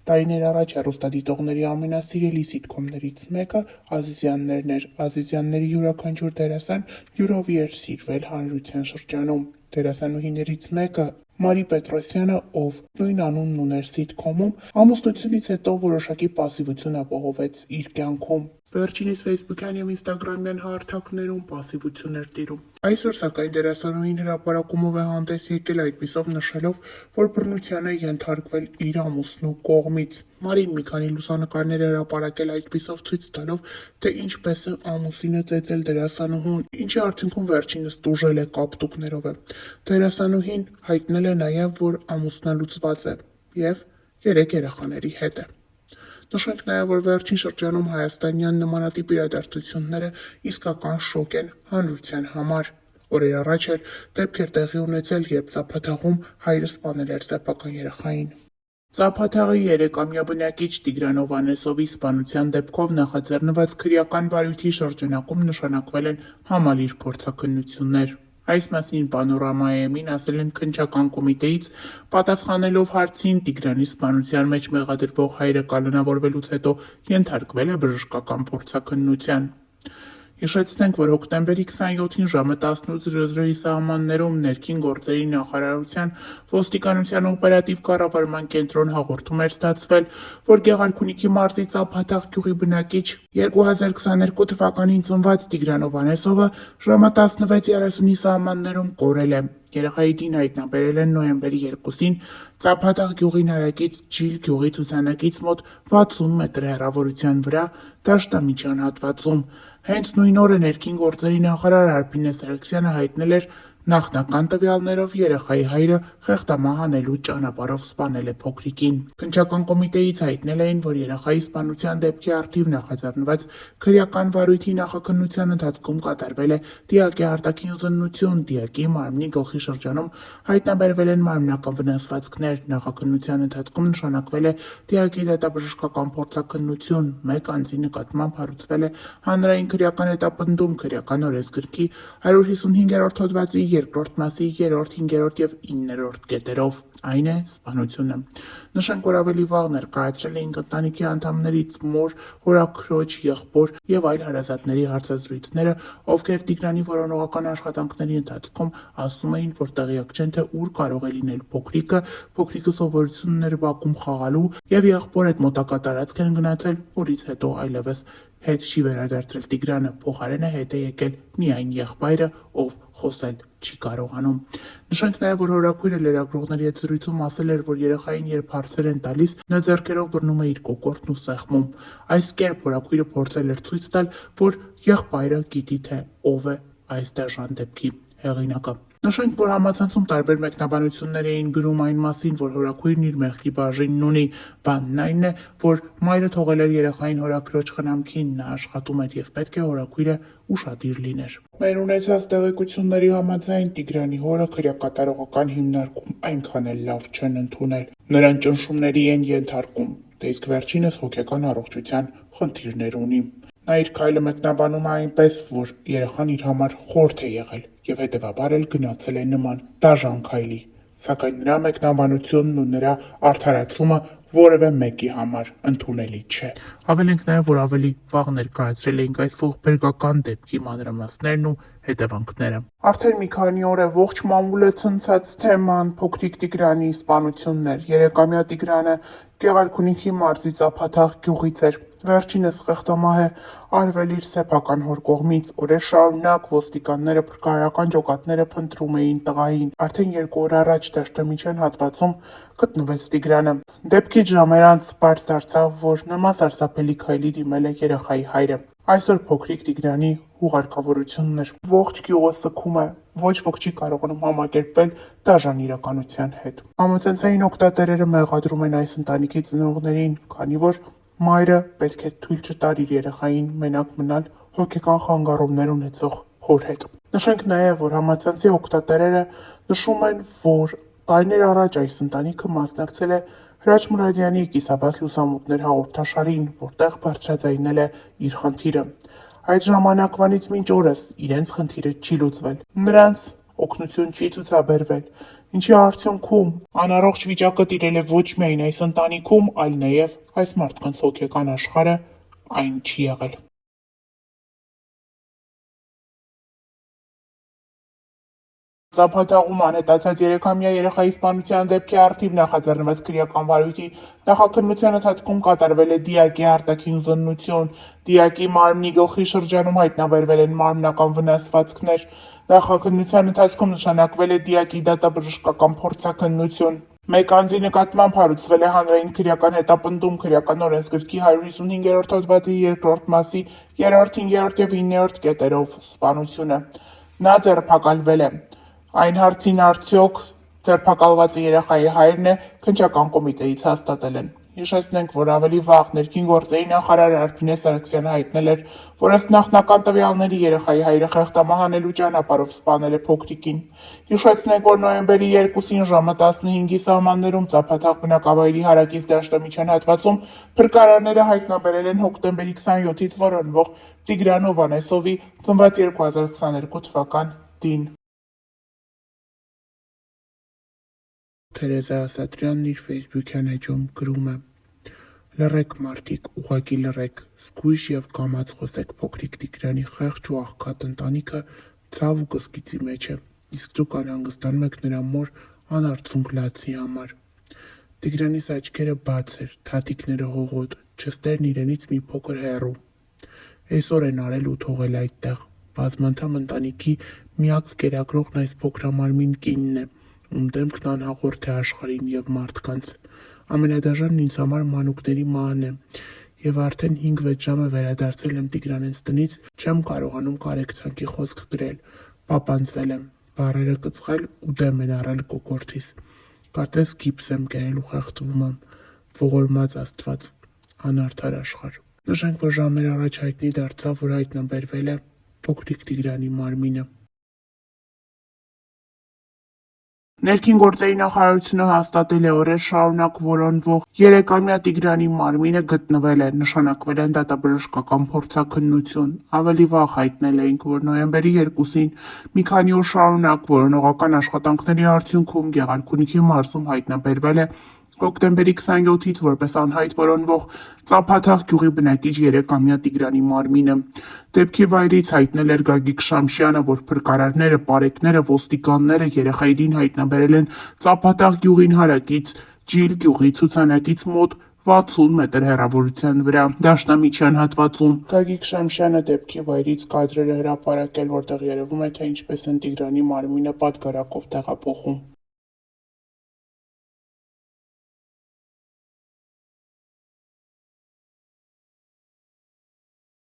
Տարիներ առաջ հեռուստադիտողների ամենասիրելի սիթքոմներից մեկը Ազիզյաններն էր։ Ազիզյանների յուրաքանչյուր դերասան յուրովի էր սիրվել հանրության շրջանում։ Դերասանուհիներից մեկը Մարի Պետրոսյանը, ով նույն անունն ուներ սիթքոմում, ամուսնությունից հետո որոշակի պասիվություն ապահովեց իր կյանքում։ Վերջինիս ֆեյսբուքյան և ինստագրամյան հարթակներում պասիվություն էր տիրում։ Այսօր սակայն դերասանուհին հրապարակումով է հանդես եկել այդպիսով նշելով, որ բռնության է ենթարկվել իր ամուսնու կողմից։ Մարին մի քանի լուսանկարներ է հրապարակել այդպիսով ցույց տալով, թե ինչպես է ամուսինը ծեծել դերասանուհուն, ինչի արդյունքում վերջինս տուժել է կապտուկներով է։ Դերասանուհին հայտնել է նաև, որ ամուսնալուծված է և 3 երեխաների հետ է։ Նշենք նաև, որ վերջին շրջանում հայաստանյան նմանատիպ իրադարձությունները իսկական շոկ են հանրության համար։ Օրեր առաջ էլ դեպք էր տեղի ունեցել, երբ Ծափաթաղում հայրը սպանել էր սեփական երեխային։ Ծափաթաղի 3-ամյա բնակիչ Տիգրան Հովհաննեսովի սպանության դեպքով նախաձեռնված քրեական վարույթի շրջանակում նշանակվել են համալիր փորձաքննություններ։ Այս մասին Պանորամայեմին ասել են քննչական կոմիտեից, պատասխանելով հարցին Տիգրանի սպանության մեջ մեղադրվող հայրը կալանավորվելուց հետո ենթարկվել է բժշկական փորձաքննության։ Հիշեցնենք, որ հոկտեմբերի 27-ին ժամը 18:00-ի սահմաններում ներքին գործերի նախարարության ոստիկանության օպերատիվ կառավարման կենտրոն հաղորդում էր ստացվել, որ Գեղարքունիքի մարզի Ծափաթաղ գյուղի բնակիչ 2022 թվականին ծնված Տիգրան Հովհաննեսովը ժամը 16:30-ի սահմաններում կորել է։ Երեխայի դին հայտնաբերել են նոյեմբերի 2-ին Ծափաթաղ գյուղի հարակից Ջիլ գյուղի ցուցանակից մոտ 60 մետր հեռավորության վրա դաշտամիջյան հատվածում։ Հենց նույն օրը ներքին գործերի նախարար Արփինե Սարգսյանը հայտնել էր նախնական տվյալներով երեխայի հայրը խեղդամահ անելու ճանապարհով սպանել է փոքրիկին։ Քննչական կոմիտեից հայտնել էին, որ երեխայի սպանության դեպքի առթիվ նախաձեռնված քրեական վարույթի նախաքննության ընթացքում կատարվել է դիակի արտաքին զննություն, դիակի մարմնի գլխի շրջանում հայտնաբերվել են մարմնական վնասվածքներ, նախաքննության ընթացքում նշանակվել է դիակի դատաբժշկական փորձաքննություն, մեկ անձի նկատմամբ հարուցվել է հանրային քրեական հետապնդում քրեական օրենսգրքի 155-րդ հոդվածի 2-րդ մասի 3-րդ, 5-րդ և 9-րդ կետերով, այն է սպանությունը։ Նշենք, որ ավելի վաղ ներկայացրել էինք ընտանիքի անդամներից մոր, հորաքրոջ, եղբոր և այլ հարազատների հարցազրույցները, ովքեր Տիգրանի որոնողական աշխատանքների ընթացքում ասում էին, որ տեղյակ չեն, թե ուր կարող է լինել փոքրիկը սովորություն ուներ բակում խաղալու և եղբոր հետ մոտակա տարածք են գնացել, որից հետո այլևս հետ չի վերադարձել Տիգրանը, փոխարենը հետ է եկել միայն եղբայրը, ով խոսել չի կարողանում։ Նշենք նաև, որ հորաքույրը լրագրողների հետ զրույցում ասել էր, որ երեխային երբ հարցեր են տալիս, նա ձեռքերով բռնում է իր կոկորդն ու սեղմում։ Այս կերպ հորաքույրը փորձել էր ցույց տալ, որ եղբայրը գիտի, թե ով է այս դաժան դեպքի հեղինակը։ Նշենք, որ համացանցում տարբեր մեկնաբանություններ էին գրում այն մասին, որ հորաքույրն իր մեղքի բաժինն ունի։ Բանն այն է, որ մայրը թողել էր երեխային հորաքրոջ խնամքին, նա աշխատում էր և պետք է հորաքույրը ուշադիր լիներ։ Մեր ունեցած տեղեկությունների համաձայն Տիգրանի հորը քրեակատարողական հիմնարկում այնքան էլ լավ չեն ընդունել։ Նրան ճնշումների են ենթարկում, իսկ վերջինս հոգեկան առողջության խնդիրներ ունի։ Նա իր քայլը մեկնաբանում է այնպես, որ երեխան իր համար խորթ է եղել և հետևաբար էլ գնացել է նման դաժան քայլի, սակայն նրա մեկնաբանությունն ու նրա արդարացումը որևէ մեկի համար ընդունելի չէ։ Հավելենք նաև, որ ավելի վաղ ներկայացրել էինք այս ողբերգական դեպքի մանրամասներն ու հետևանքները։ Արդեն մի քանի օր է ողջ մամուլը ցնցած թեման փոքրիկ Տիգրանի սպանությունն էր։ 3-ամյա Տիգրանը Գեղարքունիքի մարզի Ծափաթաղ գյուղից էր։ Վերջինս խեղդամահ է արվել իր սեփական հոր կողմից։ Օրեր շարունակ ոստիկանները փրկարարական ջոկատները փնտրում էին տղային։ Արդեն 2 օր առաջ դաշտամիջյան հատվածում գտնվեց Տիգրանը։ Դեպքից ժամեր անց պարզ դարձավ, որ նման սարսափելի քայլի դիմել է երեխայի հայրը։ Այսօր փոքրիկ Տիգրանի հուղարկավորությունն էր։ Ողջ գյուղը սգում է, ոչ ոք չի կարողանում համակերպվել դաժան իրականության հետ։ Համացանցային օգտատերերը մեղադրում են այս ընտանիքի ծնողներին, քանի որ մայրը պետք է թույլ չտար իր երեխային մենակ մնալ հոգեկան խանգարումներ ունեցող հոր հետ։ Նշենք նաև, որ համացանցի օգտատերերը նշում են, որ տարիներ առաջ այս ընտանիքը մասնակցել է Հրաչ Մուրադյանի «Կիսաբաց լուսամուտներ» հաղորդաշարին, որտեղ բարձրաձայնել է իր խնդիրը։ Այդ ժամանակվանից մինչ օրս իրենց խնդիրը չի լուծվել։ Նրանց օգնություն չի ցուցաբերվել։ ինչի արդյունքում անառողջ վիճակը տիրել է ոչ միայն այս ընտանիքում, այլ նաև այս մարդկանց հոգեկան աշխարհը այն չի եղել։ Ծափաթաղում անհետացած 3-ամյա երեխայի սպանության դեպքի առթիվ նախաձեռնված քրեական վարույթի նախաքննության ընթացքում կատարվել է դիակի արտաքին զննություն, դիակի մարմնի գլխի շրջանում հայտնաբերվել են մարմնական վնասվածքներ, նախաքննության ընթացքում նշանակվել է դիակի դատաբժշկական փորձաքննություն։ Մեկ անձի նկատմամբ հարուցվել է հանրային քրեական հետապնդում քրեական օրենսգրքի 155-րդ հոդվածի 2-րդ մասի 3-րդ, 5-րդ և 9-րդ կետերով սպանությունը։ Նա ձերբակալվել է։ Այն հարցին արդյոք ձերբակալված երեխայի հայրն է, քննչական կոմիտեից հաստատել են։ Հիշեցնենք, որ ավելի վաղ ներքին գործերի նախարար Արփինե Սարգսյանը հայտնել էր, որ ըստ նախնական տվյալների երեխայի հայրը խեղդամահանելու ճանապարհով սպանել է փոքրիկին։ Հիշեցնենք, որ նոյեմբերի 2-ին ժամը 15-ի սահմաններում Ծափաթաղ բնակավայրի հարակից դաշտամիջյան հատվածում փրկարարները հայտնաբերել են հոկտեմբերի 27-ից որոնվող Տիգրան Հովհաննեսովի ծնված 2022 թվական դին։ Թերեզա Ասատրյանն իր ֆեյսբուքյան էջում գրում է. «Լռեք մարդիկ, ուղղակի լռեք, զգույշ և կամաց խոսեք, փոքրիկ Տիգրանի խեղճ ու աղքատ ընտանիքը ցավ ու կսկիծի մեջ է, իսկ դուք անհանգստանում եք նրա մոր անարցունք լացի համար»։ Տիգրանիս աչքերը բաց էր, թաթիկները հողոտ, չստերն իրենից մի փոքր հեռու։ Այսօր են արել ու թողել այդտեղ։ Բազմանդամ ընտանիքի միակ կերակրողն այս փոքրամարմին կինն է, ում դեմքն անհաղորդ է աշխարհին և մարդկանց։ Ամենադաժանն ինձ համար մանուկների մահն է, և արդեն 5-6 ժամ է վերադարձել եմ Տիգրանենց տնից, չեմ կարողանում կարեկցանքի խոսք գրել, պապանձվել եմ, բառերը կծղել ու դեմ են առել կոկորդիս։ Կարծես գիպս եմ կերել ու խեղդվում եմ, ողորմած Աստված, անարդար աշխարհ։ Նշենք, որ ժամեր առաջ հայտնի դարձավ, որ հայտնաբերվել է փոքրիկ Տիգրանի մարմինը։ Ներքին գործերի նախարարությունը հաստատել է օրեր շարունակ որոնվող 3-ամյա Տիգրանի մարմինը գտնվել է, նշանակվել են դատաբժշկական փորձաքննություն։ Ավելի վաղ հայտնել էինք, որ նոյեմբերի 2-ին մի քանի օր շարունակ որոնողական աշխատանքների արդյունքում Գեղարքունիքի մարզում հայտնաբերվել է հոկտեմբերի 27-ից որպես անհայտ որոնվող Ծափաթաղ գյուղի բնակիչ 3-ամյա Տիգրանի մարմինը։ Դեպքի վայրից հայտնել էր Գագիկ Շամշյանը, որ փրկարարները, պարեկները, ոստիկանները երեխային հայտնաբերել են Ծափաթաղ գյուղին հարակից Ջիլ գյուղի ցուցանակից մոտ 60 մետր հեռավորության վրա դաշտամիջյան հատվածում։ Գագիկ Շամշյանը դեպքի վայրից կադրեր է հրապարակել, որտեղ երևում է, թե ինչպես են Տիգրանի մարմինը պատգարակով տեղափոխում։